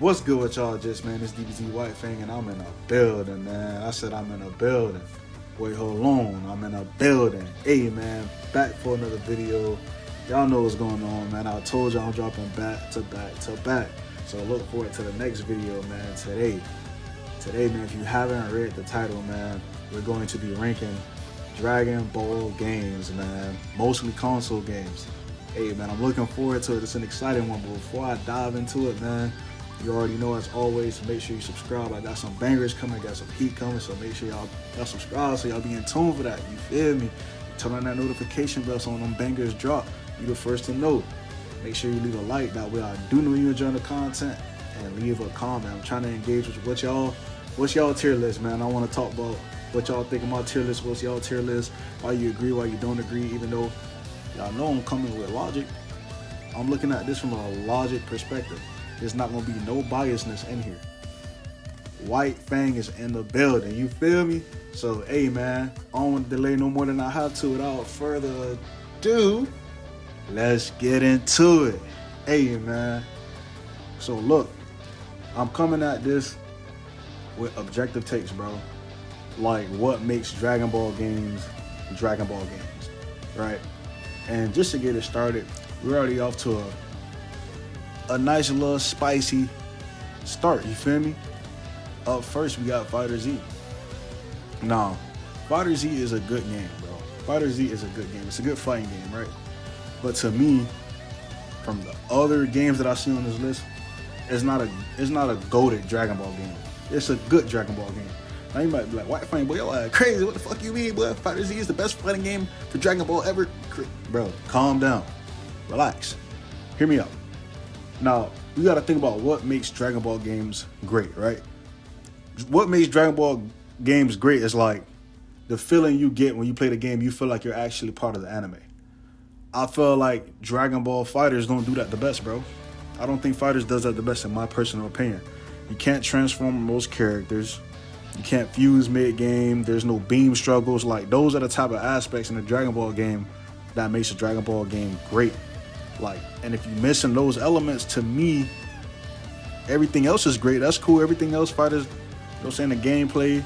What's good with y'all? Just man, it's DBZ White Fang, and I'm in a building, man. I said I'm in a building. Wait, hold on, I'm in a building. Hey, man, back for another video. Y'all know what's going on, man. I told y'all I'm dropping back to back to back. So look forward to the next video, man. Today, man, if you haven't read the title, man, we're going to be ranking Dragon Ball games, man. Mostly console games. Hey, man, I'm looking forward to it. It's an exciting one. But before I dive into it, man, you already know, as always, make sure you subscribe. I got some bangers coming, got some heat coming, so make sure y'all subscribe so y'all be in tune for that. You feel me? Turn on that notification bell so when them bangers drop, you the first to know. Make sure you leave a like, that way I do know you enjoying the content, and leave a comment. I'm trying to engage with what's y'all tier list, man. I want to talk about what y'all think of my tier list, what's y'all tier list, why you agree, why you don't agree, even though y'all know I'm coming with logic. I'm looking at this from a logic perspective. There's not gonna be no biasness in here. White Fang is in the building, you feel me? So, hey, man, I don't want to delay no more than I have to. Without further ado, let's get into it. Hey, man. So look, I'm coming at this with objective takes, bro. Like, what makes Dragon Ball games, right? And just to get it started, we're already off to a nice little spicy start, you feel me? Up first, we got Fighter Z. Now, Fighter Z is a good game, bro. Fighter Z is a good game. It's a good fighting game, right? But to me, from the other games that I see on this list, it's not a goated Dragon Ball game. It's a good Dragon Ball game. Now you might be like, White Fang, boy, you're crazy. What the fuck you mean, boy? Fighter Z is the best fighting game for Dragon Ball ever. Bro, calm down. Relax. Hear me out. Now, you got to think about what makes Dragon Ball games great, right? What makes Dragon Ball games great is like the feeling you get when you play the game. You feel like you're actually part of the anime. I feel like Dragon Ball Fighters don't do that the best, bro. I don't think Fighters does that the best, in my personal opinion. You can't transform most characters. You can't fuse mid-game. There's no beam struggles. Like, those are the type of aspects in the Dragon Ball game that makes a Dragon Ball game great. Like, and if you're missing those elements, to me, everything else is great. That's cool. Everything else, Fighters, you know what I'm saying, the gameplay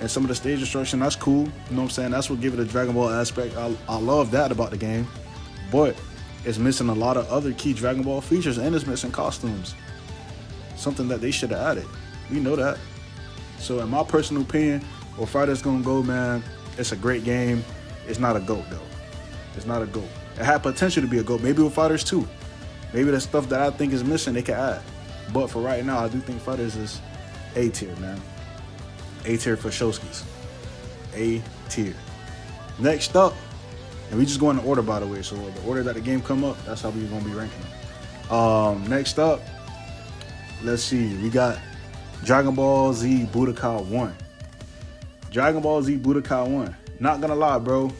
and some of the stage instruction, that's cool. You know what I'm saying? That's what give it a Dragon Ball aspect. I love that about the game. But it's missing a lot of other key Dragon Ball features, and it's missing costumes. Something that they should have added. We know that. So in my personal opinion, where Fighters gonna go, man, it's a great game. It's not a GOAT, though. It's not a GOAT. It had potential to be a GOAT. Maybe with Fighters 2. Maybe the stuff that I think is missing, they can add. But for right now, I do think Fighters is A tier, man. A tier for Showskis. A tier. Next up, and we just go in order, by the way. So the order that the game come up, that's how we're gonna be ranking them. Next up, let's see. We got Dragon Ball Z Budokai 1. Dragon Ball Z Budokai 1. Not gonna lie, bro.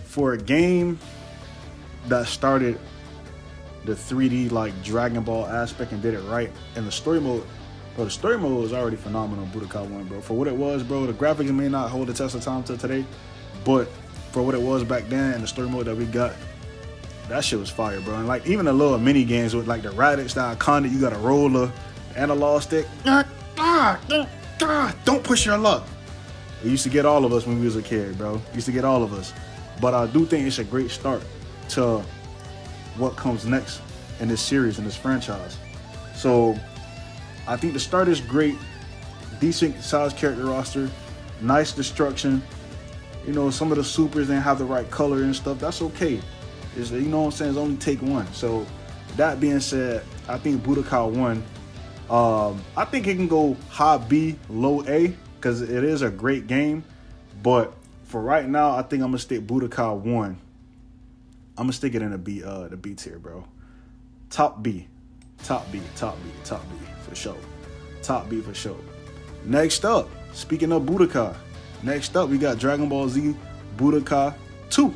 For a game that started the 3D like Dragon Ball aspect and did it right in the story mode, bro, the story mode was already phenomenal in Budokai 1, bro. For what it was, bro, the graphics may not hold the test of time till today, but for what it was back then and the story mode that we got, that shit was fire, bro. And like even the little mini games with like the Radix, the Iconic, you got a roller, analog stick. Don't push your luck. It used to get all of us when we was a kid, bro. It used to get all of us. But I do think it's a great start to what comes next in this series, in this franchise. So I think the start is great. Decent sized character roster. Nice destruction. You know, some of the supers didn't have the right color and stuff. That's okay. It's, you know what I'm saying? It's only take one. So that being said, I think Budokai 1, I think it can go high B, low A, because it is a great game. But for right now, I think I'm gonna stick Budokai 1. I'm gonna stick it in the B tier, bro. Top B for sure. Top B for sure. Next up, speaking of Budokai, next up we got Dragon Ball Z Budokai 2.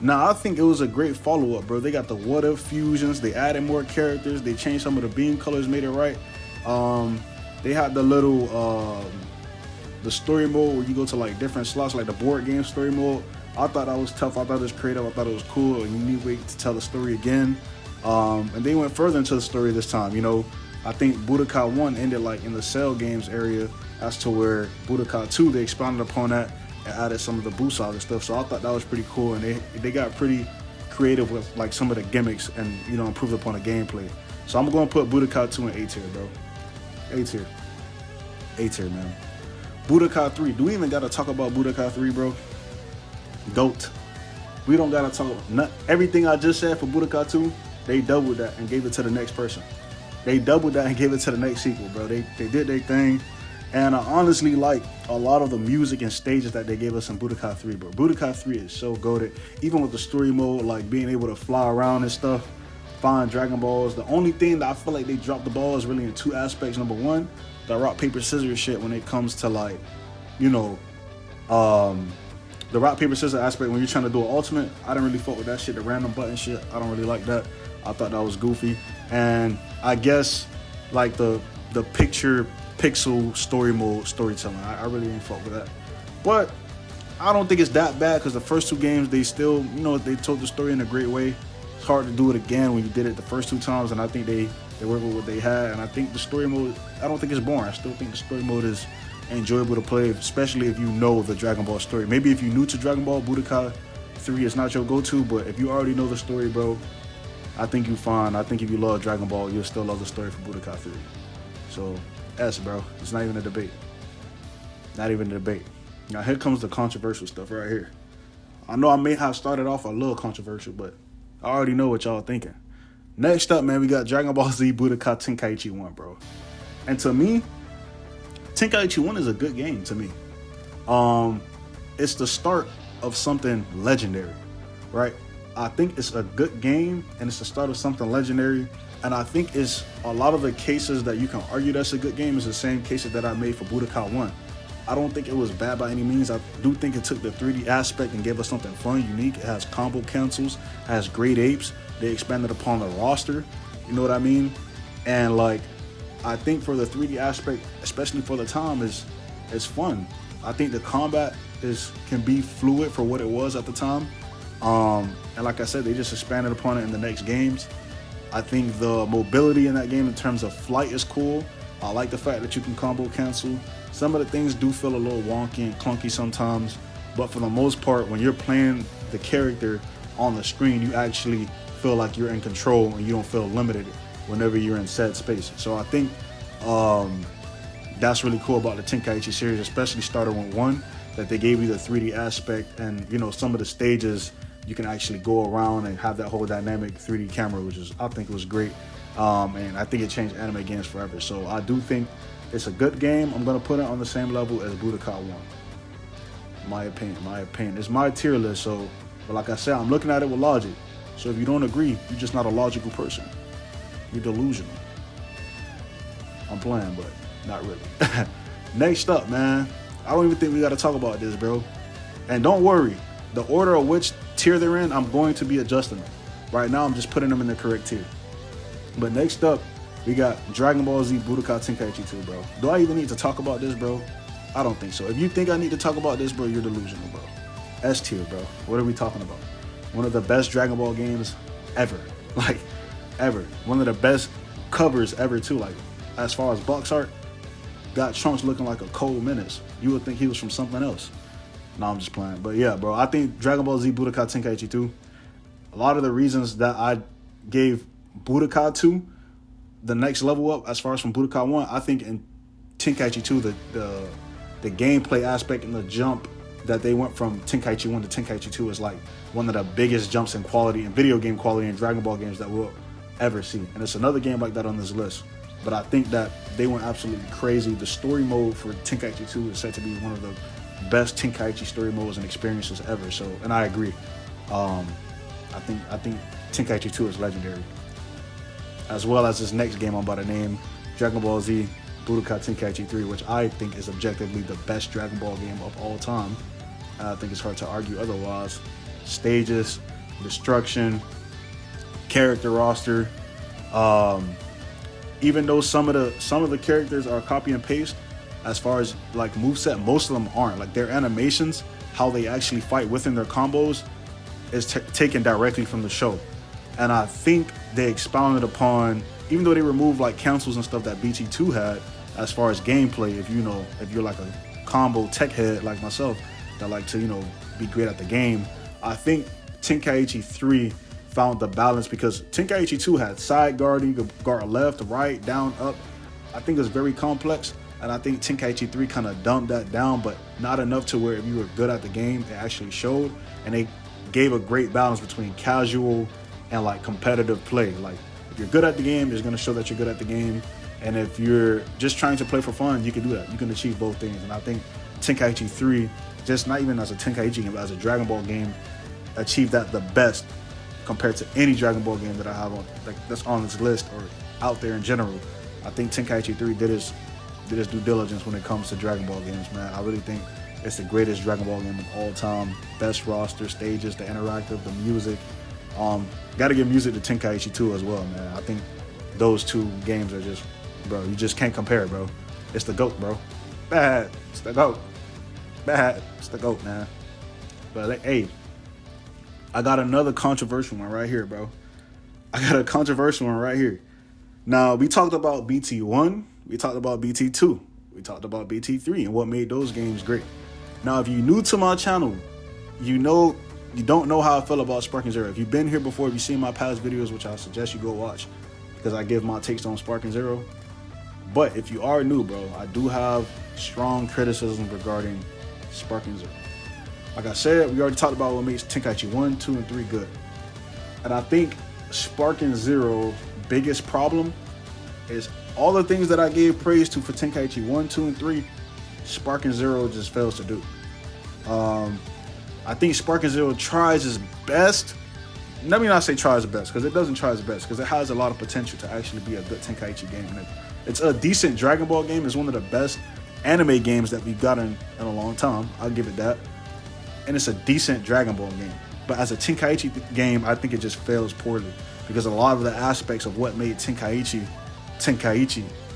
Now, I think it was a great follow-up, bro. They got the what-if fusions. They added more characters. They changed some of the beam colors, made it right. They had the little the story mode where you go to like different slots, like the board game story mode. I thought that was tough. I thought it was creative. I thought it was cool. A unique way to tell the story again. And they went further into the story this time. You know, I think Budokai 1 ended like in the Cell Games area as to where Budokai 2, they expounded upon that and added some of the Busaga and stuff. So I thought that was pretty cool, and they got pretty creative with like some of the gimmicks and, you know, improved upon the gameplay. So I'm going to put Budokai 2 in A tier, bro. A tier. A tier, man. Budokai 3. Do we even got to talk about Budokai 3, bro? GOAT. We don't got to talk about everything I just said for Budokai 2. They doubled that and gave it to the next person. They doubled that and gave it to the next sequel, bro. They did their thing. And I honestly like a lot of the music and stages that they gave us in Budokai 3, bro. Budokai 3 is so goated. Even with the story mode, like being able to fly around and stuff, find Dragon Balls. The only thing that I feel like they dropped the ball is really in two aspects. Number one, the rock, paper, scissors shit when it comes to like, you know, the rock, paper, scissors aspect when you're trying to do an ultimate. I didn't really fuck with that shit, the random button shit. I don't really like that. I thought that was goofy. And I guess like the pixel story mode storytelling, I really didn't fuck with that. But I don't think it's that bad because the first two games, they still, you know, they told the story in a great way. It's hard to do it again when you did it the first two times, and I think they worked with what they had. And I think the story mode, I don't think it's boring. I still think the story mode is enjoyable to play, especially if you know the Dragon Ball story. Maybe if you're new to Dragon Ball, Budokai 3 is not your go-to, but if you already know the story, bro, I think you're fine. I think if you love Dragon Ball, you'll still love the story for Budokai 3. So, S, bro. It's not even a debate. Not even a debate. Now, here comes the controversial stuff right here. I know I may have started off a little controversial, but I already know what y'all thinking. Next up, man, we got Dragon Ball Z Budokai Tenkaichi 1, bro. And to me, Tenkaichi 1 is a good game to me. It's the start of something legendary, right? I think it's a good game, and it's the start of something legendary. And I think it's a lot of the cases that you can argue that's a good game is the same cases that I made for Budokai 1. I don't think it was bad by any means. I do think it took the 3D aspect and gave us something fun, unique. It has combo cancels, has great apes. They expanded upon the roster. You know what I mean? And like, I think for the 3D aspect, especially for the time, is fun. I think the combat can be fluid for what it was at the time. And like I said, they just expanded upon it in the next games. I think the mobility in that game in terms of flight is cool. I like the fact that you can combo cancel. Some of the things do feel a little wonky and clunky sometimes, but for the most part, when you're playing the character on the screen, you actually feel like you're in control and you don't feel limited whenever you're in said space. So I think that's really cool about the Tenkaichi series, especially starting with 1, that they gave you the 3D aspect, and you know, some of the stages you can actually go around and have that whole dynamic 3D camera, which is, I think, was great. And I think it changed anime games forever. So I do think it's a good game. I'm gonna put it on the same level as Budokai 1. My opinion. It's my tier list. So, but like I said, I'm looking at it with logic. So if you don't agree, you're just not a logical person. You're delusional. I'm playing, but not really. Next up, man. I don't even think we got to talk about this, bro. And don't worry, the order of which tier they're in, I'm going to be adjusting them. Right now, I'm just putting them in the correct tier. But next up, we got Dragon Ball Z Budokai Tenkaichi 2, bro. Do I even need to talk about this, bro? I don't think so. If you think I need to talk about this, bro, you're delusional, bro. S tier, bro. What are we talking about? One of the best Dragon Ball games ever. Like, ever. One of the best covers ever, too. Like, as far as box art, got Trunks looking like a cold menace. You would think he was from something else. No, I'm just playing. But yeah, bro, I think Dragon Ball Z Budokai Tenkaichi 2, a lot of the reasons that I gave Budokai 2 the next level up as far as from Budokai 1, I think in Tenkaichi 2, the gameplay aspect and the jump that they went from Tenkaichi 1 to Tenkaichi 2 is like one of the biggest jumps in quality, in video game quality in Dragon Ball games that we'll ever see. And it's another game like that on this list. But I think that they went absolutely crazy. The story mode for Tenkaichi 2 is said to be one of the best Tenkaichi story modes and experiences ever. So, and I agree. I think Tenkaichi 2 is legendary. As well as this next game I'm about to name, Dragon Ball Z Budokai Tenkaichi 3, which I think is objectively the best Dragon Ball game of all time. I think it's hard to argue otherwise. Stages, destruction, character roster. Even though some of the characters are copy and paste, as far as like moveset, most of them aren't. Like their animations, how they actually fight within their combos, is taken directly from the show. And I think they expounded upon even though they removed like cancels and stuff that BT2 had as far as gameplay, if you're like a combo tech head like myself that like to, be great at the game, I think Tenkaichi 3 found the balance, because Tenkaichi 2 had side guarding, you could guard left, right, down, up. I think it's very complex, and I think Tenkaichi 3 kind of dumbed that down, but not enough to where if you were good at the game, it actually showed, and they gave a great balance between casual and like competitive play. Like if you're good at the game, it's going to show that you're good at the game, and if you're just trying to play for fun, you can do that. You can achieve both things, and I think Tenkaichi 3, just not even as a Tenkaichi game, but as a Dragon Ball game, achieved that the best compared to any Dragon Ball game that I have on that's on this list or out there in general. I think Tenkaichi 3 did his due diligence when it comes to Dragon Ball games, man. I really think it's the greatest Dragon Ball game of all time. Best roster, stages, the interactive, the music. Got to give music to Tenkaichi 2 as well, man. I think those two games are just, bro, you just can't compare, bro. It's the GOAT, bro. Bad. It's the GOAT. Bad. It's the GOAT, man. But hey, I got another controversial one right here, bro. I got a controversial one right here. Now, we talked about BT1, we talked about BT2, we talked about BT3 and what made those games great. Now, if you're new to my channel, you don't know how I feel about Sparking Zero. If you've been here before, if you've seen my past videos, which I suggest you go watch, because I give my takes on Sparking Zero. But if you are new, bro, I do have strong criticism regarding Sparking Zero. Like I said, we already talked about what makes Tenkaichi 1, 2, and 3 good. And I think Sparking Zero's biggest problem is all the things that I gave praise to for Tenkaichi 1, 2, and 3, Sparking Zero just fails to do. I think Sparking Zero tries its best. Let me not say tries its best, because it doesn't try its best, because it has a lot of potential to actually be a good Tenkaichi game. And it's a decent Dragon Ball game. It's one of the best anime games that we've gotten in a long time. I'll give it that. And it's a decent Dragon Ball game. But as a Tenkaichi game, I think it just fails poorly, because a lot of the aspects of what made Tenkaichi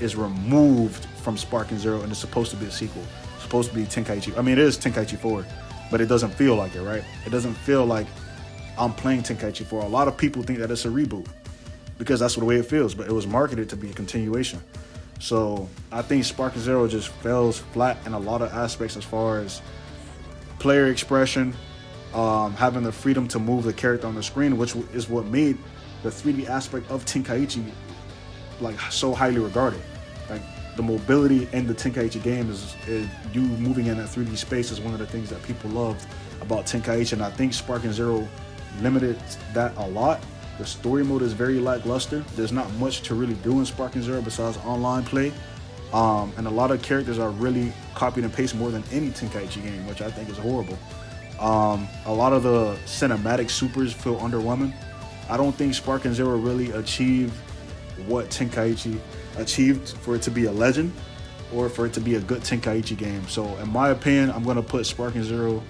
is removed from Sparking Zero, and it's supposed to be a sequel. It's supposed to be Tenkaichi. I mean, it is Tenkaichi 4, but it doesn't feel like it, right? It doesn't feel like I'm playing Tenkaichi 4. A lot of people think that it's a reboot, because that's the way it feels, but it was marketed to be a continuation. So I think Sparking Zero just fails flat in a lot of aspects as far as player expression, having the freedom to move the character on the screen, which is what made the 3D aspect of Tenkaichi like so highly regarded. Like the mobility in the Tenkaichi game is you moving in that 3D space is one of the things that people loved about Tenkaichi, and I think Sparking Zero limited that a lot. The story mode is very lackluster. There's not much to really do in Sparking Zero besides online play. And a lot of characters are really copied and pasted more than any Tenkaichi game, which I think is horrible. A lot of the cinematic supers feel underwhelming. I don't think Sparking Zero really achieved what Tenkaichi achieved for it to be a legend or for it to be a good Tenkaichi game. So in my opinion, I'm going to put Sparking Zero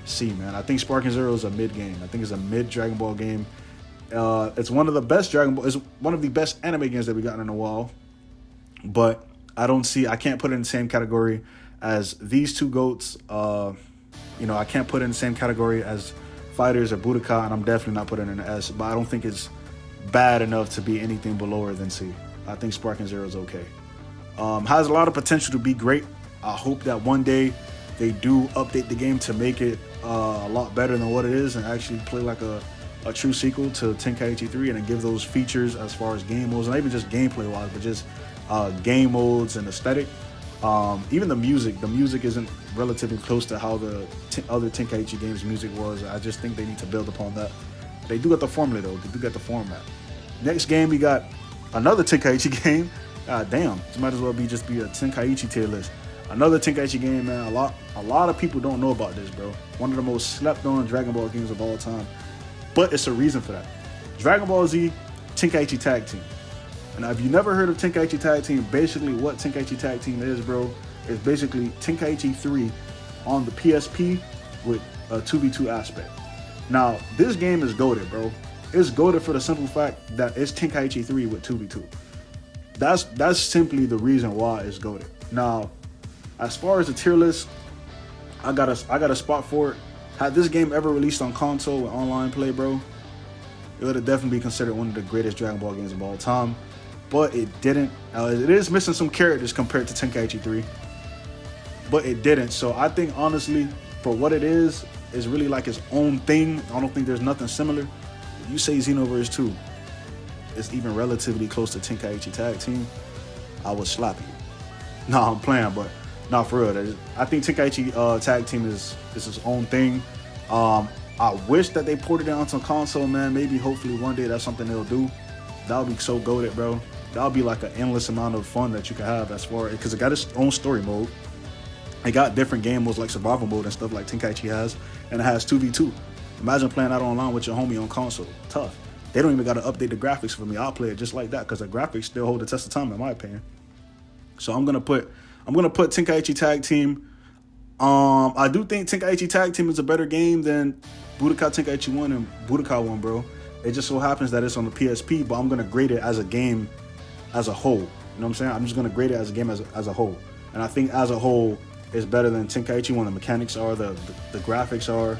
C, man. I think Sparking Zero is a mid game. I think it's a mid Dragon Ball game. It's one of the best Dragon Ball. It's one of the best anime games that we've gotten in a while. But I can't put it in the same category as these two GOATs. I can't put it in the same category as Fighters or Budokai, and I'm definitely not putting it in an S. But I don't think it's bad enough to be anything below or than C. I think Sparking Zero is okay. Has a lot of potential to be great. I hope that one day they do update the game to make it a lot better than what it is and actually play like a true sequel to Tenkaichi 3 and then give those features as far as game modes, not even just gameplay wise, but just game modes and aesthetic. Even the music isn't relatively close to how the other Tenkaichi games music was. I just think they need to build upon that. They do got the formula though. They do got the format. Next game, we got another Tenkaichi game. God damn, this might as well be a Tenkaichi tier list. Another Tenkaichi game, man. A lot of people don't know about this, bro. One of the most slept on Dragon Ball games of all time. But it's a reason for that. Dragon Ball Z Tenkaichi Tag Team. And if you never heard of Tenkaichi Tag Team, basically what Tenkaichi Tag Team is, bro, is basically Tenkaichi 3 on the PSP with a 2v2 aspect. Now, this game is goated, bro. It's goated for the simple fact that it's Tenkaichi 3 with 2v2. That's simply the reason why it's goated. Now, as far as the tier list, I got a spot for it. Had this game ever released on console with online play, bro, it would have definitely been considered one of the greatest Dragon Ball games of all time. but it didn't. It is missing some characters compared to Tenkaichi 3, but it didn't. So I think honestly, for what it is really like its own thing. I don't think there's nothing similar. If you say Xenoverse 2 is even relatively close to Tenkaichi Tag Team, I would slap you. No, I'm playing, but not for real. I think Tenkaichi Tag Team is its own thing. I wish that they ported it onto a console, man. Maybe, hopefully, one day that's something they'll do. That would be so goated, bro. That would be like an endless amount of fun that you can have as far as, because it got its own story mode. It got different game modes like survival mode and stuff like Tenkaichi has, and it has 2v2. Imagine playing that online with your homie on console. Tough. They don't even got to update the graphics for me. I'll play it just like that because the graphics still hold the test of time, in my opinion. So I'm gonna put Tenkaichi Tag Team. I do think Tenkaichi Tag Team is a better game than Budokai Tenkaichi 1 and Budokai 1, bro. It just so happens that it's on the PSP, but I'm gonna grade it as a game as a whole. You know what I'm saying? I'm just gonna grade it as a game as a whole. And I think as a whole, it's better than Tenkaichi 1. The mechanics are, the graphics are,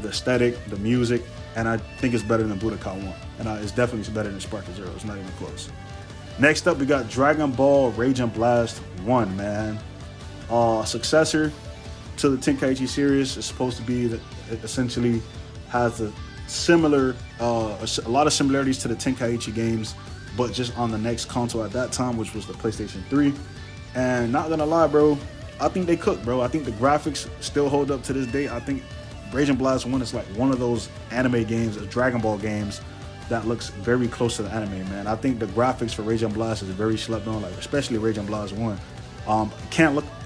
the aesthetic, the music, and I think it's better than Budokai 1. And it's definitely better than Sparking Zero. It's not even close. Next up, we got Dragon Ball Raging Blast 1, man. Successor to the Tenkaichi series. It's supposed to be that it essentially has a lot of similarities to the Tenkaichi games, but just on the next console at that time, which was the PlayStation 3. And not gonna lie, bro, I think they cooked, bro. I think the graphics still hold up to this day. I think Raging Blast 1 is like one of those anime games, Dragon Ball games, that looks very close to the anime, man. I think the graphics for Raging Blast is very slept on, like especially Raging Blast 1.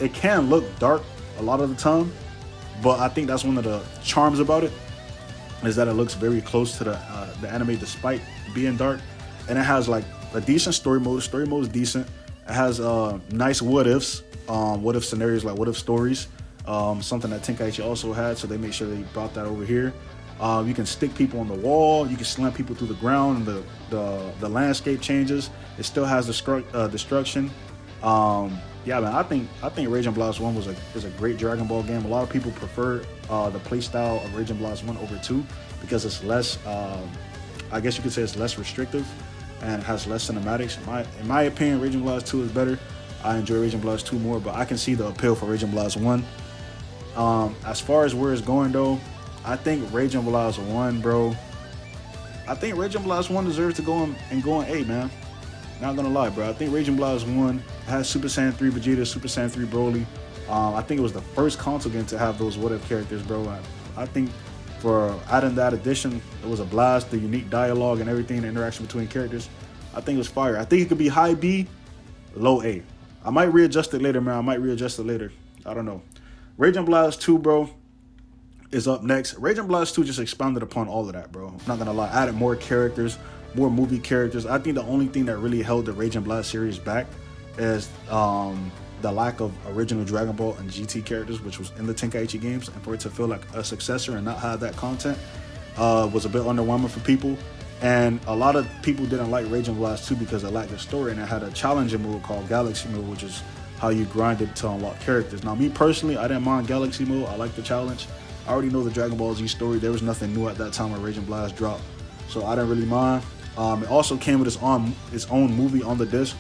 It can look dark a lot of the time, but I think that's one of the charms about it, is that it looks very close to the anime despite being dark. And it has like a decent story mode. Story mode is decent. It has nice what ifs, what if scenarios, like what if stories, something that Tenkaichi also had, so they made sure they brought that over here. You can stick people on the wall, you can slam people through the ground, and the landscape changes. It still has destruction. Yeah, man, I think Raging Blast 1 is a great Dragon Ball game. A lot of people prefer the playstyle of Raging Blast 1 over 2 because it's less, I guess you could say it's less restrictive and it has less cinematics. In my opinion, Raging Blast 2 is better. I enjoy Raging Blast 2 more, but I can see the appeal for Raging Blast 1. As far as where it's going, though, I think Raging Blast 1, bro, I think Raging Blast 1 deserves to go on A, man. Not gonna lie, bro. I think Raging Blast 1 has Super Saiyan 3 Vegeta, Super Saiyan 3 Broly. I think it was the first console game to have those what-if characters, bro. I think for adding that addition, it was a blast. The unique dialogue and everything, the interaction between characters, I think it was fire. I think it could be high B, low A. I might readjust it later, man. I don't know. Raging Blast 2, bro, is up next. Raging Blast 2 just expounded upon all of that, bro. I'm not gonna lie. Added more characters, more movie characters. I think the only thing that really held the Raging Blast series back is the lack of original Dragon Ball and GT characters, which was in the Tenkaichi games, and for it to feel like a successor and not have that content was a bit underwhelming for people. And a lot of people didn't like Raging Blast 2 because it lacked a story, and it had a challenging mode called Galaxy Mode, which is how you grinded to unlock characters. Now, me personally, I didn't mind Galaxy Mode. I like the challenge. I already know the Dragon Ball Z story. There was nothing new at that time when Raging Blast dropped, so I didn't really mind. It also came with its own movie on the disc.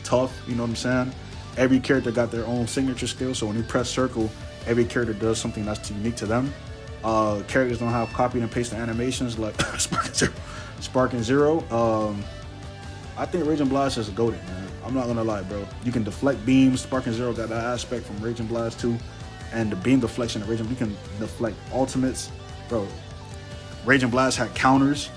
Tough, you know what I'm saying? Every character got their own signature skill, so when you press circle, every character does something that's unique to them. Characters don't have copy and paste animations like Sparking Zero. I think Raging Blast is a goated, man. I'm not gonna lie, bro. You can deflect beams. Sparking Zero got that aspect from Raging Blast 2, and the beam deflection of Raging, you can deflect ultimates, bro. Raging Blast had counters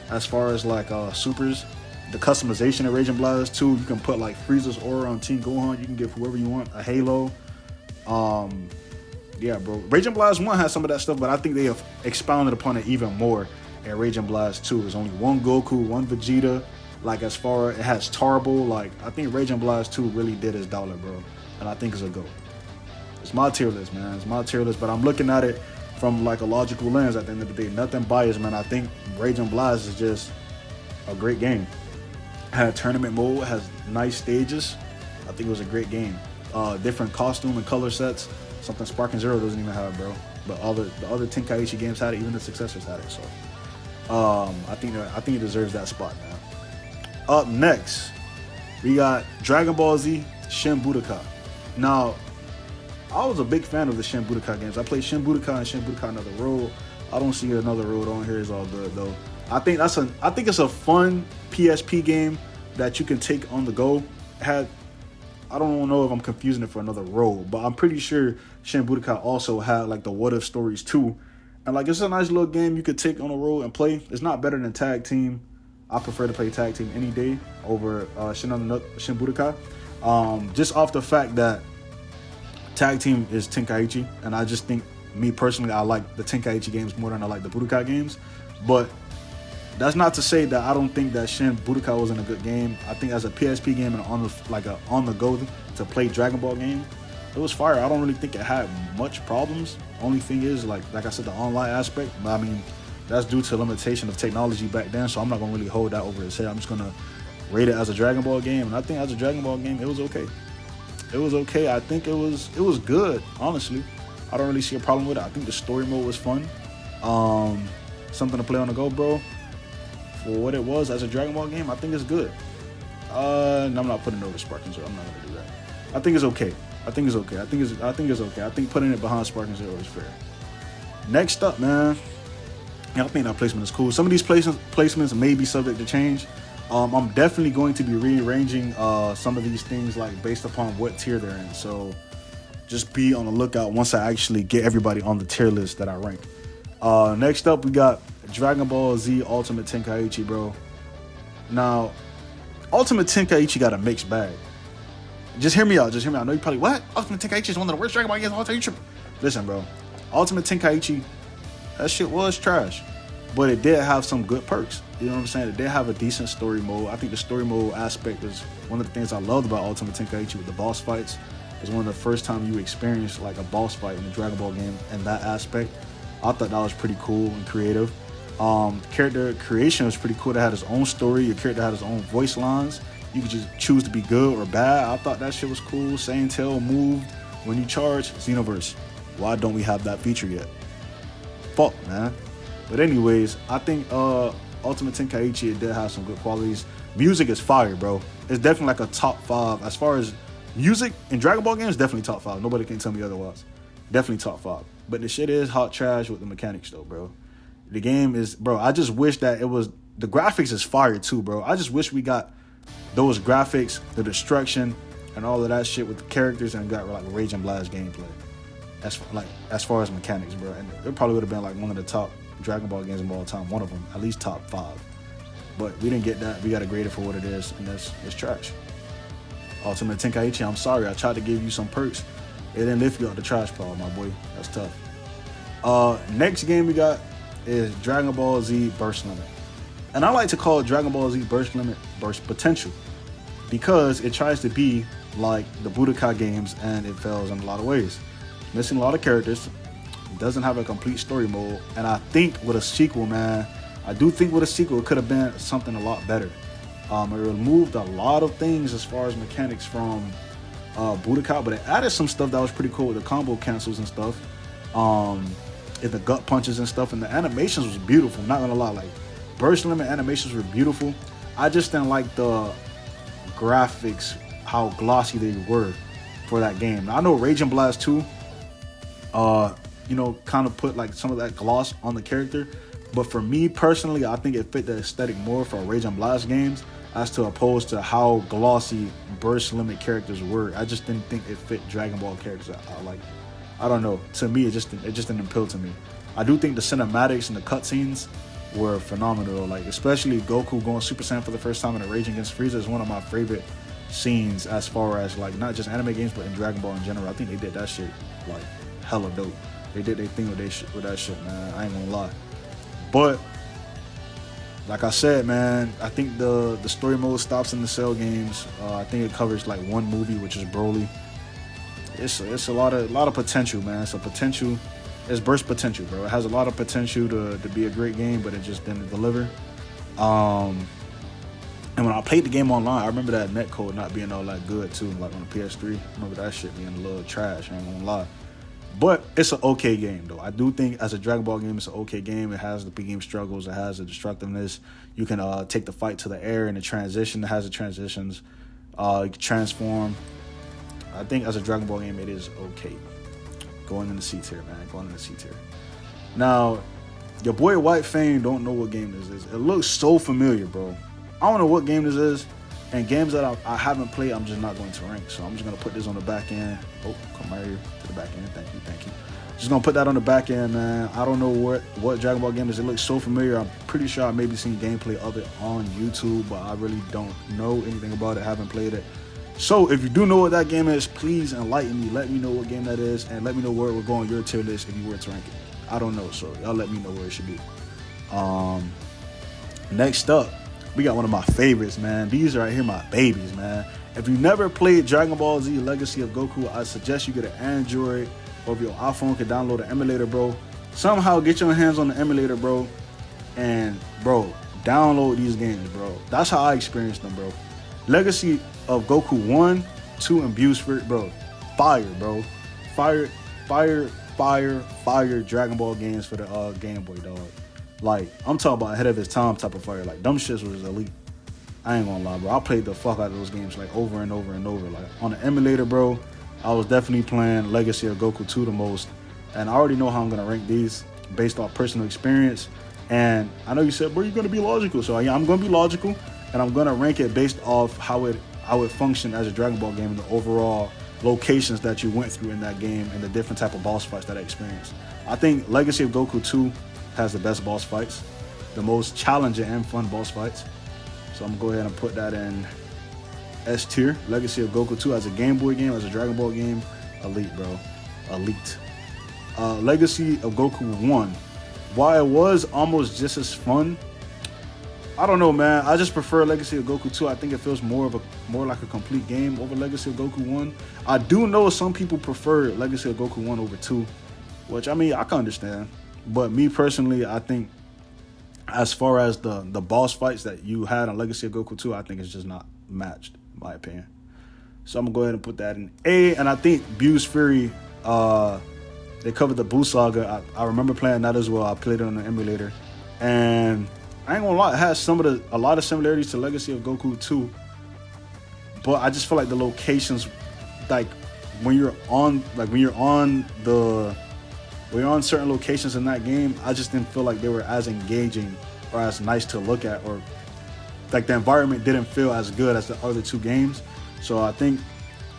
as far as like supers. The customization of Raging Blast 2, you can put like Frieza's aura on Team Gohan. You can give whoever you want a Halo. Yeah, bro. Raging Blast 1 has some of that stuff, but I think they have expounded upon it even more in Raging Blast 2. There's only one Goku, one Vegeta. Like, as far as it has Tarble, like, I think Raging Blast 2 really did his dollar, bro. And I think it's a GOAT. It's my tier list, man. It's my tier list, but I'm looking at it from like a logical lens at the end of the day. Nothing biased, man. I think Raging Blast is just a great game. Had tournament mode, has nice stages. I think it was a great game. Different costume and color sets, something Sparking Zero doesn't even have, bro. But the other Tenkaichi games had it, even the successors had it. So I think it deserves that spot, man. Up next, we got Dragon Ball Z Shin Budokai. Now, I was a big fan of the Shin Budokai games. I played Shin Budokai and Shin Budokai Another Road. I don't see another road on here. It's all good though. I think it's a fun PSP game that you can take on the go. I don't know if I'm confusing it for Another Road, but I'm pretty sure Shin Budokai also had like the what if stories too. And like it's a nice little game you could take on the road and play. It's not better than Tag Team. I prefer to play Tag Team any day over Shin Budokai. Just off the fact that Tag Team is Tenkaichi, and I just think, me personally, I like the Tenkaichi games more than I like the Budokai games. But that's not to say that I don't think that Shin Budokai wasn't a good game. I think as a PSP game and on the go to play Dragon Ball game, it was fire. I don't really think it had much problems. Only thing is, like I said, the online aspect. But I mean, that's due to limitation of technology back then. So I'm not gonna really hold that over his head. I'm just gonna rate it as a Dragon Ball game, and I think as a Dragon Ball game, it was okay. It was okay. I think it was good. Honestly, I don't really see a problem with it. I think the story mode was fun. Something to play on the go, bro. For what it was as a Dragon Ball game, I think it's good. And I'm not putting it over Sparking Zero. I'm not gonna do that. I think it's okay. I think it's okay. I think it's okay. I think putting it behind Sparking Zero is fair. Next up, man. Yeah, I think that placement is cool. Some of these placements may be subject to change. I'm definitely going to be rearranging some of these things like based upon what tier they're in. So just be on the lookout once I actually get everybody on the tier list that I rank. Next up, we got Dragon Ball Z Ultimate Tenkaichi, bro. Now, Ultimate Tenkaichi got a mixed bag. Just hear me out. I know you probably, what? Ultimate Tenkaichi is one of the worst Dragon Ball games of all time. Listen, bro. Ultimate Tenkaichi, that shit was trash. But it did have some good perks. You know what I'm saying? It did have a decent story mode. I think the story mode aspect is one of the things I loved about Ultimate Tenkaichi with the boss fights. It's one of the first time you experience like a boss fight in a Dragon Ball game, and that aspect, I thought that was pretty cool and creative. Character creation was pretty cool. It had its own story. Your character had his own voice lines. You could just choose to be good or bad. I thought that shit was cool. Saiyan Tail moved when you charge. Xenoverse. Why don't we have that feature yet? Fuck, man. But anyways, I think Ultimate Tenkaichi, it did have some good qualities. Music is fire, bro. It's definitely like a top 5. As far as music in Dragon Ball games, definitely top 5. Nobody can tell me otherwise. Definitely top 5. But the shit is hot trash with the mechanics though, bro. The game is, bro, I just wish that it was, the graphics is fire too, bro. I just wish we got those graphics, the destruction, and all of that shit with the characters, and got like Rage and Blast gameplay. As far as mechanics, bro. And it probably would have been like one of the top Dragon Ball games of all time, one of them, at least top 5. But we didn't get that. We got to grade it for what it is, and it's trash. Ultimate Tenkaichi, I'm sorry. I tried to give you some perks. It didn't lift you out the trash pile, my boy. That's tough. Next game we got is Dragon Ball Z Burst Limit. And I like to call it Dragon Ball Z Burst Limit Burst Potential, because it tries to be like the Budokai games, and it fails in a lot of ways. Missing a lot of characters, doesn't have a complete story mode, and I think with a sequel, man, it could have been something a lot better. It removed a lot of things as far as mechanics from Budokai, but it added some stuff that was pretty cool with the combo cancels and stuff, and the gut punches and stuff, and the animations was beautiful. Not gonna lie, like Burst Limit animations were beautiful. I just didn't like the graphics, how glossy they were for that game. Now, I know Rage and Blast 2 kind of put like some of that gloss on the character, but for me personally, I think it fit the aesthetic more for Rage and Blast games as to opposed to how glossy Burst Limit characters were. I just didn't think it fit Dragon Ball characters. I don't know. To me, it just didn't appeal to me. I do think the cinematics and the cutscenes were phenomenal. Like especially Goku going Super Saiyan for the first time in a Rage Against Frieza is one of my favorite scenes as far as like not just anime games but in Dragon Ball in general. I think they did that shit like hella dope. They did their thing with that shit, man. I ain't gonna lie. But like I said, man, I think the story mode stops in the Cell games. I think it covers like one movie, which is Broly. It's a lot of potential, man. It's burst potential, bro. It has a lot of potential to be a great game, but it just didn't deliver. And when I played the game online, I remember that netcode not being all that good too, like on the PS3. I remember that shit being a little trash, I ain't gonna lie. But it's an okay game, though. I do think as a Dragon Ball game, it's an okay game. It has the beginning struggles. It has the destructiveness. You can take the fight to the air and the transition. It has the transitions. You can transform. I think as a Dragon Ball game, it is okay. Going in the C tier, man. Going in the C tier. Now, your boy White Fang don't know what game this is. It looks so familiar, bro. I don't know what game this is. And games that I haven't played, I'm just not going to rank. So I'm just going to put this on the back end. Oh, come right here to the back end. Thank you, thank you. Just going to put that on the back end, man. I don't know what Dragon Ball game is. It looks so familiar. I'm pretty sure I maybe seen gameplay of it on YouTube, but I really don't know anything about it. Haven't played it. So if you do know what that game is, please enlighten me. Let me know what game that is, and let me know where it would go on your tier list if you were to rank it. I don't know, so y'all let me know where it should be. Next up, we got one of my favorites, man. These are right here my babies, man. If you never played Dragon Ball Z Legacy of Goku, I suggest you get an Android, or if your iPhone can download an emulator, bro. Somehow get your hands on the emulator, bro. And, bro, download these games, bro. That's how I experienced them, bro. Legacy of Goku 1, 2, and Build, bro. Fire, bro. Fire Dragon Ball games for the Game Boy, dog. Like, I'm talking about ahead of his time type of fire. Like, them shits was elite. I ain't gonna lie, bro. I played the fuck out of those games, like, over and over and over. Like, on the emulator, bro, I was definitely playing Legacy of Goku 2 the most. And I already know how I'm gonna rank these based off personal experience. And I know you said, bro, you're gonna be logical. So, yeah, I'm gonna be logical. And I'm gonna rank it based off how it functioned as a Dragon Ball game and the overall locations that you went through in that game and the different type of boss fights that I experienced. I think Legacy of Goku 2 has the best boss fights, the most challenging and fun boss fights. So I'm gonna go ahead and put that in S tier. Legacy of Goku 2 as a Game Boy game, as a Dragon Ball game, elite, bro, elite. Legacy of Goku 1, while it was almost just as fun, I don't know, man. I just prefer Legacy of Goku 2. I think it feels more like a complete game over Legacy of Goku 1. I do know some people prefer Legacy of Goku 1 over 2, which, I mean, I can understand. But me personally, I think as far as the boss fights that you had on Legacy of Goku 2, I think it's just not matched, in my opinion. So I'm going to go ahead and put that in A. And I think Bu's Fury, they covered the Buu Saga. I remember playing that as well. I played it on the emulator. And I ain't gonna lie, it has a lot of similarities to Legacy of Goku 2. But I just feel like the locations, like when you're on certain locations in that game, I just didn't feel like they were as engaging or as nice to look at, or like the environment didn't feel as good as the other two games. So I think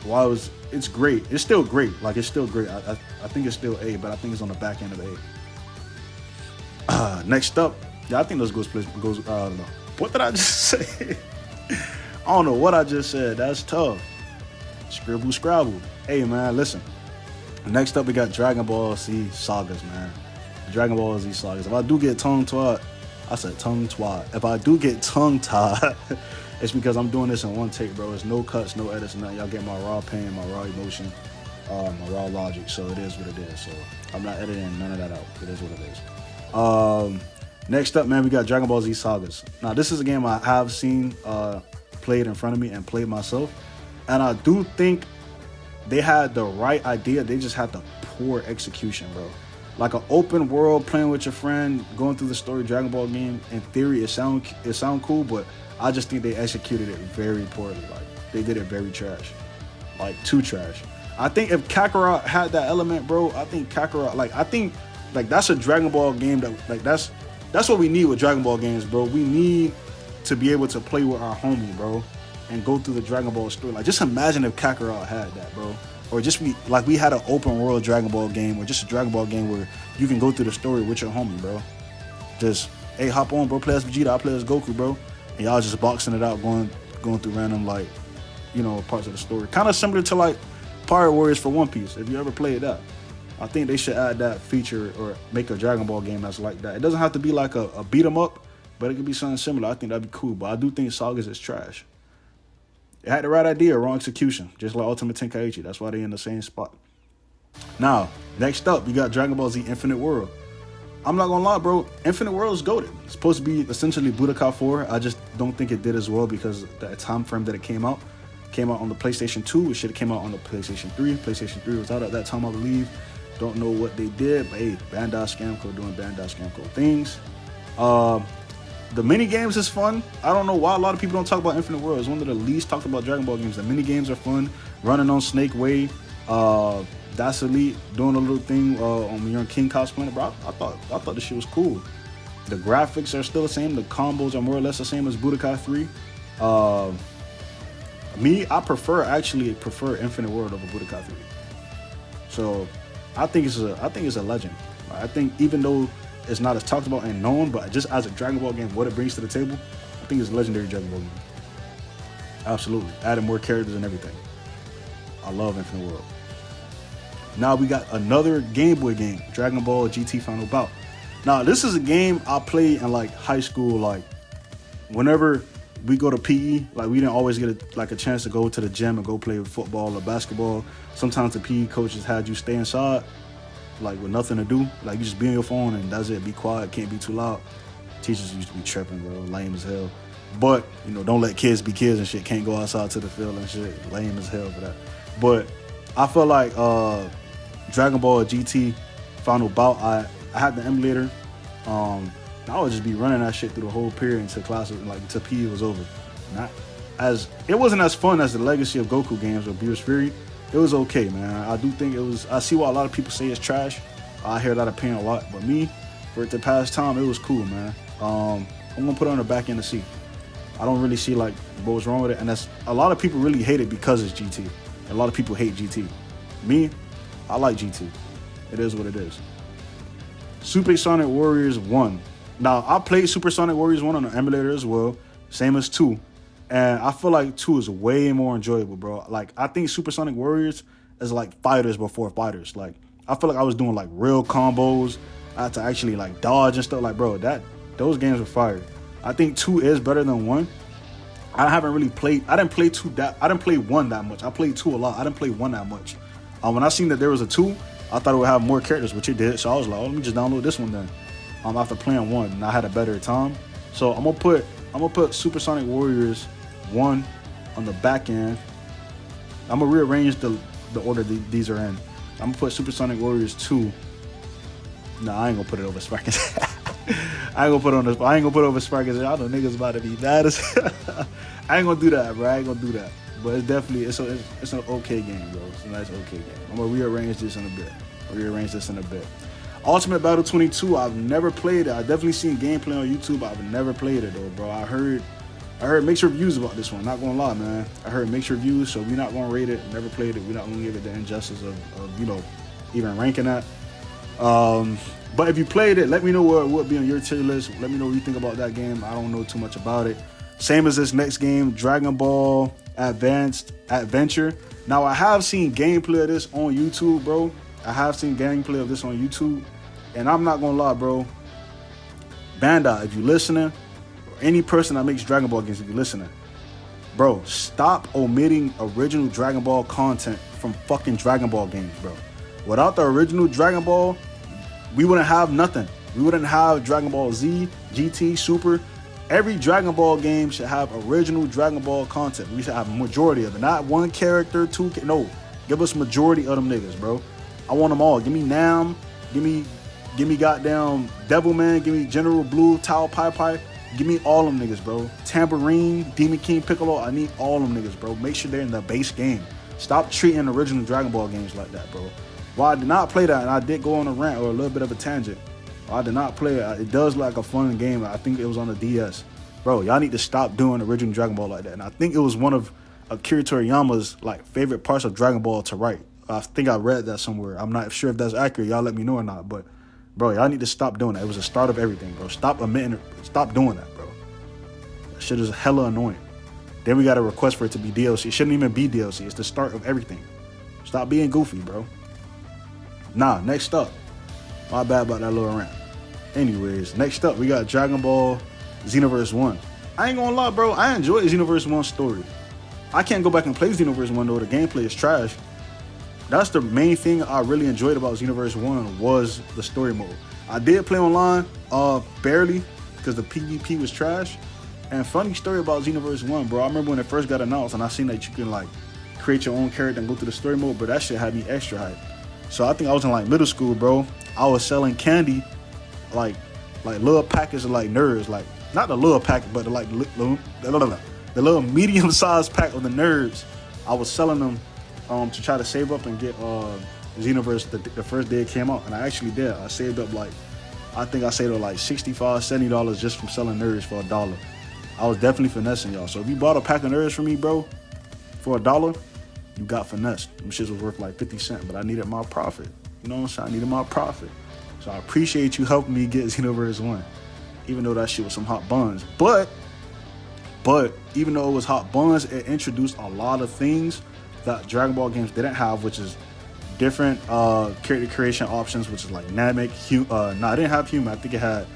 while it's great, it's still great. Like, it's still great. I think it's still A, but I think it's on the back end of A. Next up, yeah, I think those goes. I don't know. What did I just say? I don't know what I just said. That's tough. Scrabble. Hey, man, listen. Next up, we got Dragon Ball Z Sagas, man. Dragon Ball Z Sagas. If I do get tongue-tied, if I do get tongue-tied, it's because I'm doing this in one take, bro. It's no cuts, no edits, nothing. Y'all get my raw pain, my raw emotion, my raw logic. So it is what it is. So I'm not editing none of that out. It is what it is. Next up, man, we got Dragon Ball Z Sagas. Now, this is a game I have seen played in front of me and played myself. And I do think they had the right idea. They just had the poor execution, bro. Like an open world, playing with your friend, going through the story Dragon Ball game. In theory, it sound cool, but I just think they executed it very poorly. Like, they did it very trash. Like, too trash. I think if Kakarot had that element, bro, I think that's a Dragon Ball game that's what we need with Dragon Ball games, bro. We need to be able to play with our homie, bro, and go through the Dragon Ball story. Like, just imagine if Kakarot had that, bro. Or just we had an open world Dragon Ball game, or just a Dragon Ball game where you can go through the story with your homie, bro. Just, hey, hop on, bro, play as Vegeta, I play as Goku, bro. And y'all just boxing it out, going through random, like, you know, parts of the story. Kind of similar to, like, Pirate Warriors for One Piece, if you ever played that. I think they should add that feature or make a Dragon Ball game that's like that. It doesn't have to be like a beat 'em up, but it could be something similar. I think that'd be cool. But I do think Sagas is trash. It had the right idea, wrong execution. Just like Ultimate Tenkaichi. That's why they're in the same spot. Now, next up, we got Dragon Ball Z Infinite World. I'm not gonna lie, bro. Infinite World is goated. It's supposed to be essentially Budokai 4. I just don't think it did as well because the time frame that it came out on the PlayStation 2. It should have came out on the PlayStation 3. PlayStation 3 was out at that time, I believe. Don't know what they did, but hey, Bandai Scamco doing Bandai Scamco things. The mini games is fun. I don't know why a lot of people don't talk about Infinite World. It's one of the least talked about Dragon Ball games. The mini games are fun. Running on Snake Way, that's elite. Doing a little thing when you're in King cosplaying, bro. I thought the shit was cool. The graphics are still the same. The combos are more or less the same as Budokai 3. I prefer Infinite World over Budokai 3. So I think it's a legend. I think even though it's not as talked about and known, but just as a Dragon Ball game, what it brings to the table, I think it's a legendary Dragon Ball game. Absolutely. Adding more characters and everything. I love Infinite World. Now we got another Game Boy game, Dragon Ball GT Final Bout. Now this is a game I played in like high school, like whenever we go to PE, like we didn't always get a chance to go to the gym and go play football or basketball. Sometimes the PE coaches had you stay inside, like with nothing to do. Like you just be on your phone and that's it. Be quiet, can't be too loud. Teachers used to be tripping, bro, lame as hell. But, you know, don't let kids be kids and shit. Can't go outside to the field and shit. Lame as hell for that. But I feel like Dragon Ball GT Final Bout, I had the emulator. I would just be running that shit through the whole period until class, like until PE was over. It wasn't as fun as the Legacy of Goku games or Beerus Fury. It was okay, man. I do think it was. I see why a lot of people say it's trash. I hear that opinion a lot, but me, for it to pass time, it was cool, man. I'm gonna put it on the back end to see. I don't really see like what was wrong with it, and that's a lot of people really hate it because it's GT. A lot of people hate GT. Me, I like GT. It is what it is. Super Sonic Warriors 1. Now, I played Super Sonic Warriors 1 on the emulator as well, same as 2. And I feel like 2 is way more enjoyable, bro. Like, I think Super Sonic Warriors is like fighters before fighters. Like, I feel like I was doing like real combos. I had to actually like dodge and stuff. Like, bro, those games were fire. I think 2 is better than 1. I haven't really played. I didn't play 1 that much. I played 2 a lot. I didn't play 1 that much. When I seen that there was a 2, I thought it would have more characters, which it did. So I was like, oh, let me just download this one then. After playing 1, and I had a better time. So I'm gonna put Super Sonic Warriors 1 on the back end. I'm gonna rearrange the order these are in. I'm gonna put Super Sonic Warriors 2. No, I ain't gonna put it over Sparkins. I ain't gonna put it over Sparkins. I know niggas about to be mad as I ain't gonna do that, bro. I ain't gonna do that. But it's definitely it's an okay game, bro. It's a nice okay game. I'm gonna rearrange this in a bit. Ultimate Battle 22, I've never played it. I definitely seen gameplay on YouTube. I've never played it though, bro. I heard mixed reviews about this one. Not gonna lie, man. I heard mixed reviews, so we're not gonna rate it. Never played it. We're not gonna give it the injustice of you know, even ranking that. But if you played it, let me know what would be on your tier list. Let me know what you think about that game. I don't know too much about it. Same as this next game, Dragon Ball Adventure. Now, I have seen gameplay of this on YouTube, bro. And I'm not gonna lie, bro. Bandai, if you're listening, or any person that makes Dragon Ball games, if you're listening, bro, stop omitting original Dragon Ball content from fucking Dragon Ball games, bro. Without the original Dragon Ball, we wouldn't have nothing. We wouldn't have Dragon Ball Z, GT, Super. Every Dragon Ball game should have original Dragon Ball content. We should have a majority of it. Not one character, two. No, give us majority of them niggas, bro. I want them all. Give me Nam. Give me goddamn Devilman. Give me General Blue, Tao Pai Pai. Give me all them niggas, bro. Tambourine, Demon King Piccolo. I need all them niggas, bro. Make sure they're in the base game. Stop treating original Dragon Ball games like that, bro. While I did not play that, and I did go on a rant or a little bit of a tangent, I did not play it. It does look like a fun game. I think it was on the DS. Bro, y'all need to stop doing original Dragon Ball like that. And I think it was one of Akira Toriyama's like favorite parts of Dragon Ball to write. I think I read that somewhere. I'm not sure if that's accurate. Y'all let me know or not. But, bro, y'all need to stop doing that. It was the start of everything, bro. Stop doing that, bro. That shit is hella annoying. Then we got a request for it to be DLC. It shouldn't even be DLC. It's the start of everything. Stop being goofy, bro. Nah, next up. My bad about that little rant. Anyways, next up, we got Dragon Ball Xenoverse 1. I ain't gonna lie, bro. I enjoyed Xenoverse 1's story. I can't go back and play Xenoverse 1, though. The gameplay is trash. That's the main thing I really enjoyed about Xenoverse 1 was the story mode. I did play online, barely, because the PvP was trash. And funny story about Xenoverse 1, bro. I remember when it first got announced, and I seen that you can, like, create your own character and go through the story mode, but that shit had me extra hyped. So I think I was in, like, middle school, bro. I was selling candy, like little packets of, like, nerds, like not the little packet, but the little medium sized pack of the nerds. I was selling them to try to save up and get Xenoverse the first day it came out, and I actually did. I saved up like, I think I saved up like $65, $70 just from selling nerds for $1. I was definitely finessing y'all. So if you bought a pack of nerds from me, bro, for $1, you got finessed. Them shits was worth like 50 cents, but I needed my profit. You know what I'm saying? I needed my profit. So I appreciate you helping me get Xenoverse 1, even though that shit was some hot buns. But even though it was hot buns, it introduced a lot of things that Dragon Ball games didn't have, which is different character creation options, which is like Namek. It didn't have human. I think it had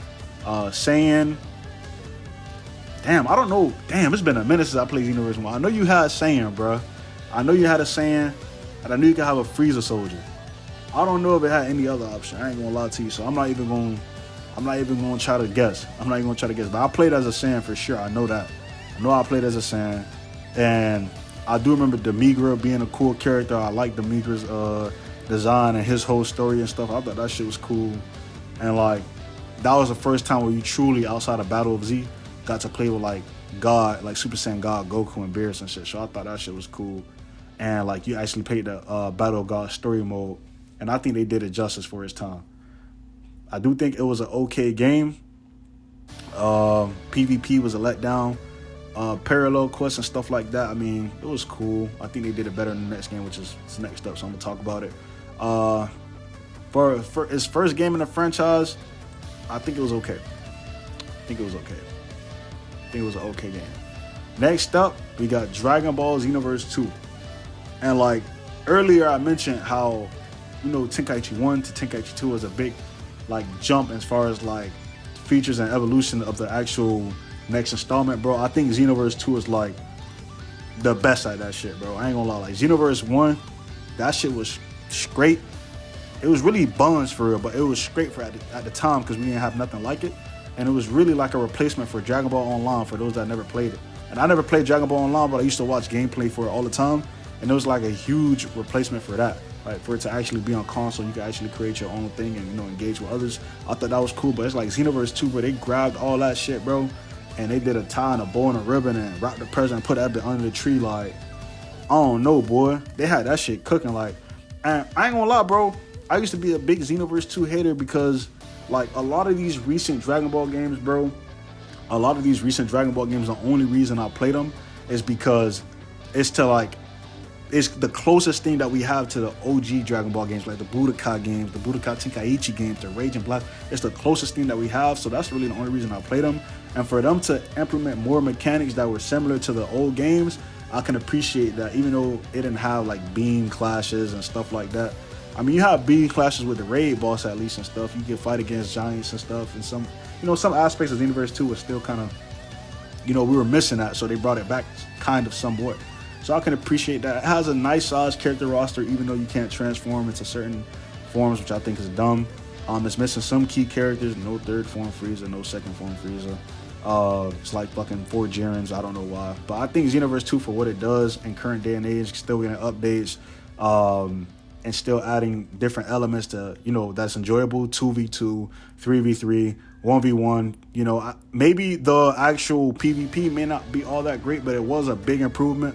Saiyan. Damn, I don't know. Damn, it's been a minute since I played Xenoverse 1. I know you had Saiyan, bro. I know you had a Saiyan, and I knew you could have a Frieza soldier. I don't know if it had any other option. I ain't gonna lie to you, so I'm not even gonna try to guess. But I played as a Saiyan for sure. I know that. I know I played as a Saiyan, and I do remember Demigra being a cool character. I like Demigra's design and his whole story and stuff. I thought that shit was cool, and like that was the first time where you truly, outside of Battle of Z, got to play with like God, like Super Saiyan God, Goku, and Beerus and shit. So I thought that shit was cool, and like you actually played the Battle of God story mode, and I think they did it justice for its time. I do think it was an okay game. PvP was a letdown. Parallel quests and stuff like that, I mean, it was cool. I think they did it better in the next game, which is next up, so I'm gonna talk about it. For its first game in the franchise, I think it was okay. I think it was an okay game. Next up, we got Dragon Ball Xenoverse 2. And like earlier I mentioned how, Tenkaichi 1 to Tenkaichi 2 was a big like jump as far as like features and evolution of the actual next installment, bro. I think Xenoverse 2 is like the best at that shit, bro. I ain't gonna lie. Like Xenoverse 1, that shit was straight. It was really buns for real, but it was straight for at the time because we didn't have nothing like it. And it was really like a replacement for Dragon Ball Online for those that never played it. And I never played Dragon Ball Online, but I used to watch gameplay for it all the time. And it was like a huge replacement for that. Like for it to actually be on console, you can actually create your own thing and engage with others. I thought that was cool, but it's like Xenoverse 2, where they grabbed all that shit, bro, and they did a tie and a bow and a ribbon and wrapped the present and put that bit under the tree. Like, I don't know, boy. They had that shit cooking. Like, and I ain't gonna lie, bro. I used to be a big Xenoverse 2 hater because, like, a lot of these recent Dragon Ball games, bro, the only reason I play them is because it's the closest thing that we have to the OG Dragon Ball games, like the Budokai games, the Budokai Tenkaichi games, the Raging Blast. It's the closest thing that we have, so that's really the only reason I play them. And for them to implement more mechanics that were similar to the old games, I can appreciate that, even though it didn't have like beam clashes and stuff like that. I mean, you have beam clashes with the raid boss at least and stuff. You can fight against giants and stuff, and some aspects of Xenoverse 2 was still kind of, we were missing that, so they brought it back kind of somewhat. So I can appreciate that. It has a nice size character roster, even though you can't transform into certain forms, which I think is dumb. It's missing some key characters. No third form Frieza, no second form Frieza. It's like fucking 4 Jirens. I don't know why. But I think Xenoverse 2, for what it does in current day and age, still getting updates, and still adding different elements to, that's enjoyable. 2v2, 3v3, 1v1. Maybe the actual PvP may not be all that great, but it was a big improvement.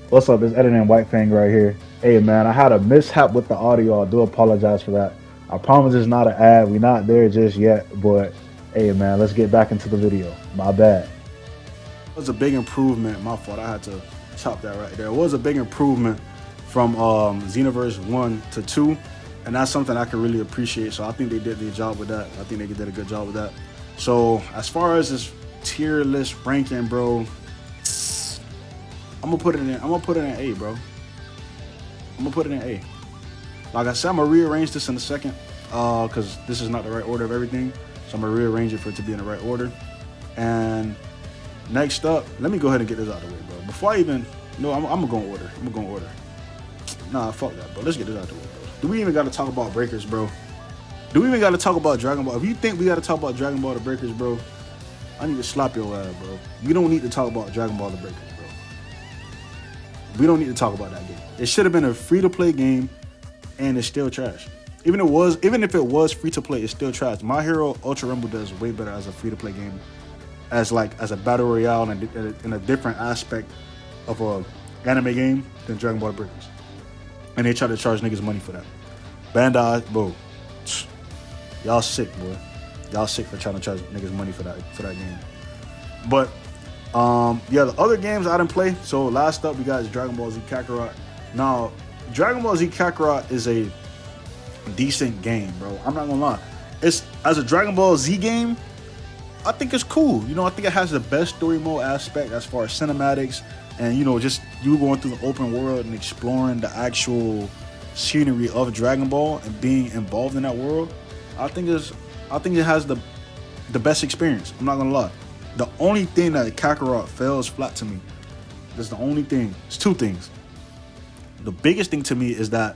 What's up? It's Editing White Fang right here. Hey, man, I had a mishap with the audio. I do apologize for that. I promise it's not an ad. We're not there just yet, but hey, man, let's get back into the video. My bad. It was a big improvement. My fault. I had to chop that right there. It was a big improvement from Xenoverse 1 to 2, and that's something I can really appreciate. So I think they did their job with that. I think they did a good job with that. So as far as this tier list ranking, bro, I'm gonna put it in A, bro. I'm gonna put it in A. Like I said, I'm gonna rearrange this in a second, because this is not the right order of everything. So I'm gonna rearrange it for it to be in the right order. And next up, let me go ahead and get this out of the way, bro. Before I even, I'm gonna go in order. Nah, fuck that, bro. Let's get this out of the way, bro. Do we even gotta talk about Breakers, bro? Do we even gotta talk about Dragon Ball? If you think we gotta talk about Dragon Ball the Breakers, bro, I need to slap your ass, bro. We don't need to talk about Dragon Ball the Breakers, bro. We don't need to talk about that game. It should have been a free-to-play game, and it's still trash. even if it was free to play, it's still trash. My Hero Ultra Rumble does way better as a free to play game, as a battle royale and in a different aspect of a anime game than Dragon Ball Breakers. And they try to charge niggas money for that. Bandai, bro, y'all sick, boy. Y'all sick for trying to charge niggas money for that game. But yeah, the other games I didn't play. So last up we got is Dragon Ball Z Kakarot. Now, Dragon Ball Z Kakarot is a decent game, bro. I'm not gonna lie. It's as a Dragon Ball Z game, I think it's cool. You know, I think it has the best story mode aspect as far as cinematics and, you know, just you going through the open world and exploring the actual scenery of Dragon Ball and being involved in that world. I think it has the best experience. I'm not gonna lie. The only thing that Kakarot fails flat to me, that's the only thing. It's two things. The biggest thing to me is that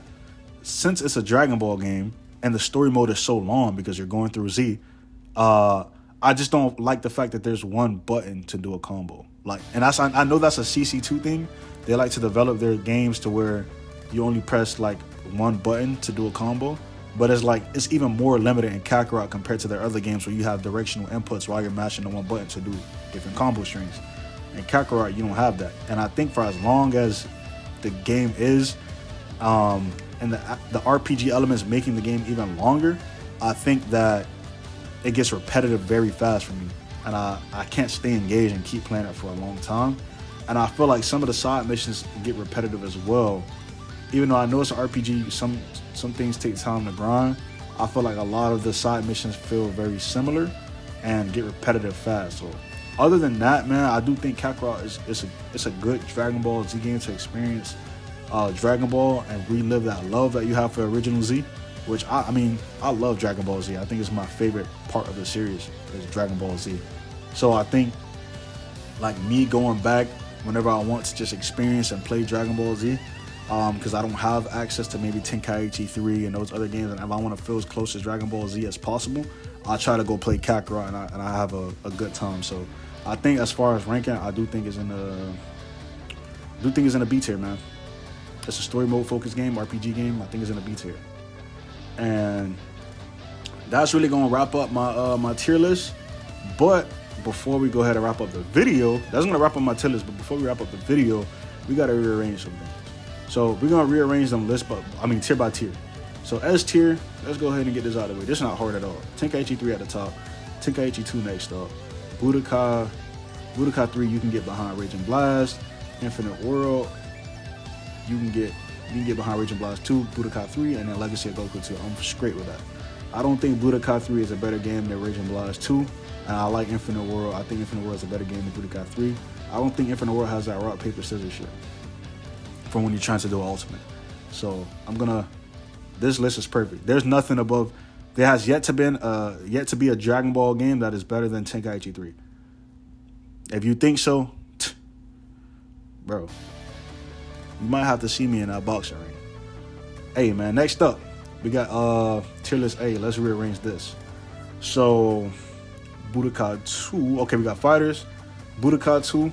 since it's a Dragon Ball game and the story mode is so long because you're going through Z, I just don't like the fact that there's one button to do a combo. Like, and I know that's a CC2 thing. They like to develop their games to where you only press like one button to do a combo. But it's even more limited in Kakarot compared to their other games where you have directional inputs while you're mashing the one button to do different combo strings. In Kakarot, you don't have that. And I think for as long as the game is, and the RPG elements making the game even longer, I think that it gets repetitive very fast for me. And I can't stay engaged and keep playing it for a long time. And I feel like some of the side missions get repetitive as well. Even though I know it's an RPG, some things take time to grind. I feel like a lot of the side missions feel very similar and get repetitive fast. So other than that, man, I do think Kakarot is a good Dragon Ball Z game to experience Dragon Ball and relive that love that you have for original Z, which I love Dragon Ball Z. I think it's my favorite part of the series is Dragon Ball Z. So I think like me going back whenever I want to just experience and play Dragon Ball Z, because I don't have access to maybe Tenkaichi 3 and those other games, and if I want to feel as close to Dragon Ball Z as possible, I try to go play Kakarot and I have a good time. So I think as far as ranking, I do think it's in a B tier, man. It's a story mode focused game, RPG game. I think it's in a B tier. And that's really gonna wrap up my tier list. But before we go ahead and wrap up the video, that's gonna wrap up my tier list. But before we wrap up the video, we gotta rearrange some things. So we're gonna rearrange them tier by tier. So S tier, let's go ahead and get this out of the way. This is not hard at all. Tenkaichi 3 at the top, Tenkaichi 2 next up, Budokai 3 you can get behind Raging Blast, Infinite World you can get behind Raging Blast 2, Budokai 3, and then Legacy of Goku 2. I'm straight with that. I don't think Budokai 3 is a better game than Raging Blast 2, and I like Infinite World. I think Infinite World is a better game than Budokai 3. I don't think Infinite World has that rock, paper, scissors shit from when you're trying to do Ultimate. So this list is perfect. There's nothing above. There has yet to be a Dragon Ball game that is better than Tenkaichi 3. If you think so, bro, you might have to see me in that boxing ring. Hey, man, next up, we got tier list A. Let's rearrange this. So, Budokai 2. Okay, we got fighters. Budokai 2.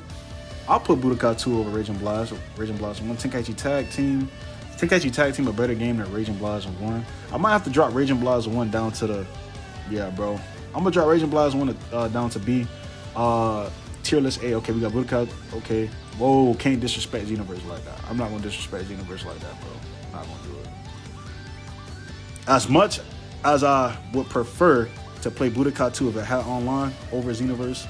I'll put Budokai 2 over Raging Blast. Raging Blast 1. Tenkaichi Tag Team. Tenkaichi Tag Team a better game than Raging Blast 1. I might have to drop Raging Blast 1 down to the... Yeah, bro. I'm going to drop Raging Blast 1 down to B. Tier list A. Okay, we got Budokai. Okay. Whoa, can't disrespect Xenoverse like that. I'm not going to disrespect Xenoverse like that, bro. I'm not going to do it. As much as I would prefer to play Budokai 2 if it had online over Xenoverse,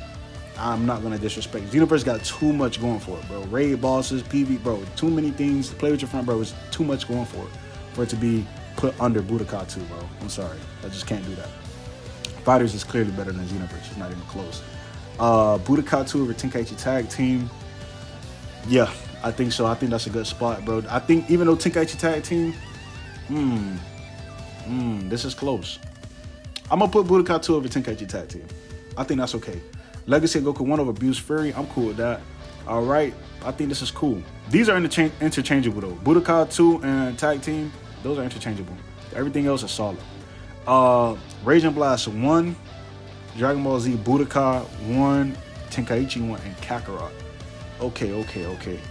I'm not going to disrespect. Xenoverse got too much going for it, bro. Raid bosses, PV, bro. Too many things to play with your friend, bro. It's too much going for it. For it to be put under Budokai 2, bro. I'm sorry. I just can't do that. Fighters is clearly better than Xenoverse. It's not even close. Budokai 2 over Tenkaichi Tag Team. Yeah, I think so. I think that's a good spot, bro. I think even though Tenkaichi Tag Team, this is close. I'm going to put Budokai 2 over Tenkaichi Tag Team. I think that's okay. Legacy of Goku 1 over Abuse Fury. I'm cool with that. All right. I think this is cool. These are interchangeable, though. Budokai 2 and Tag Team, those are interchangeable. Everything else is solid. Raging Blast 1, Dragon Ball Z Budokai 1, Tenkaichi 1, and Kakarot. Okay.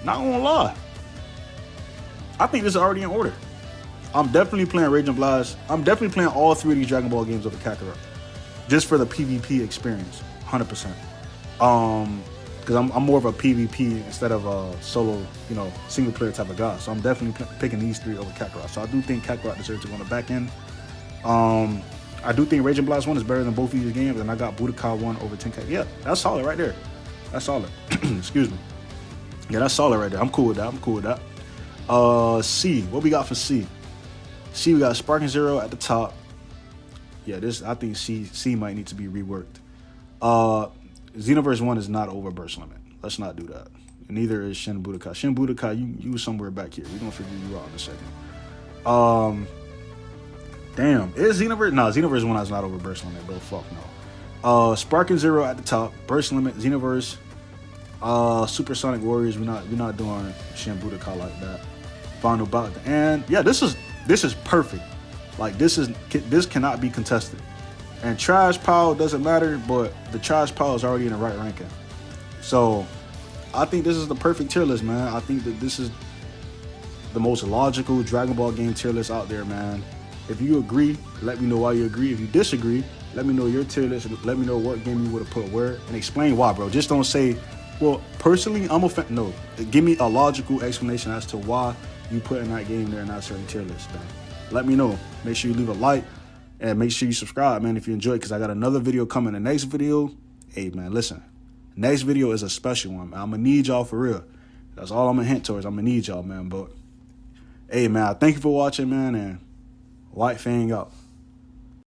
Not gonna lie. I think this is already in order. I'm definitely playing Raging Blast. I'm definitely playing all 3 of these Dragon Ball games over Kakarot, just for the PvP experience, 100%. Because I'm more of a PvP instead of a solo, single player type of guy. So I'm definitely picking these 3 over Kakarot. So I do think Kakarot deserves to go on the back end. I do think Raging Blast 1 is better than both of these games, and I got Budokai 1 over Tenkaichi. Yeah, that's solid right there. That's solid. Excuse me. Yeah, that's solid right there. I'm cool with that. C. What we got for C? C, we got Sparking Zero at the top. Yeah, I think C might need to be reworked. Xenoverse 1 is not over Burst Limit. Let's not do that. Neither is Shin Budokai. Shin Budokai, you somewhere back here. We're gonna figure you out in a second. Damn, is Xenoverse? No, Xenoverse 1 is not over Burst Limit, bro. Fuck no. Sparking Zero at the top. Burst Limit, Xenoverse, Supersonic Warriors. We're not doing Shin Budokai like that. Final bout at the end. Yeah, this is perfect. Like this cannot be contested. And trash pile doesn't matter, but the trash pile is already in the right ranking. So I think this is the perfect tier list, man. I think that this is the most logical Dragon Ball game tier list out there, man. If you agree, let me know why you agree. If you disagree, let me know your tier list. Let me know what game you would have put where, and explain why, bro. Just don't say, well, personally, I'm a fan. No, give me a logical explanation as to why you put in that game there in that certain tier list, man. Let me know. Make sure you leave a like. And make sure you subscribe, man, if you enjoy it, because I got another video coming. The next video, hey, man, listen. Next video is a special one, man. I'm going to need y'all for real. That's all I'm going to hint towards. I'm going to need y'all, man. But, hey, man, thank you for watching, man, and White Fang out.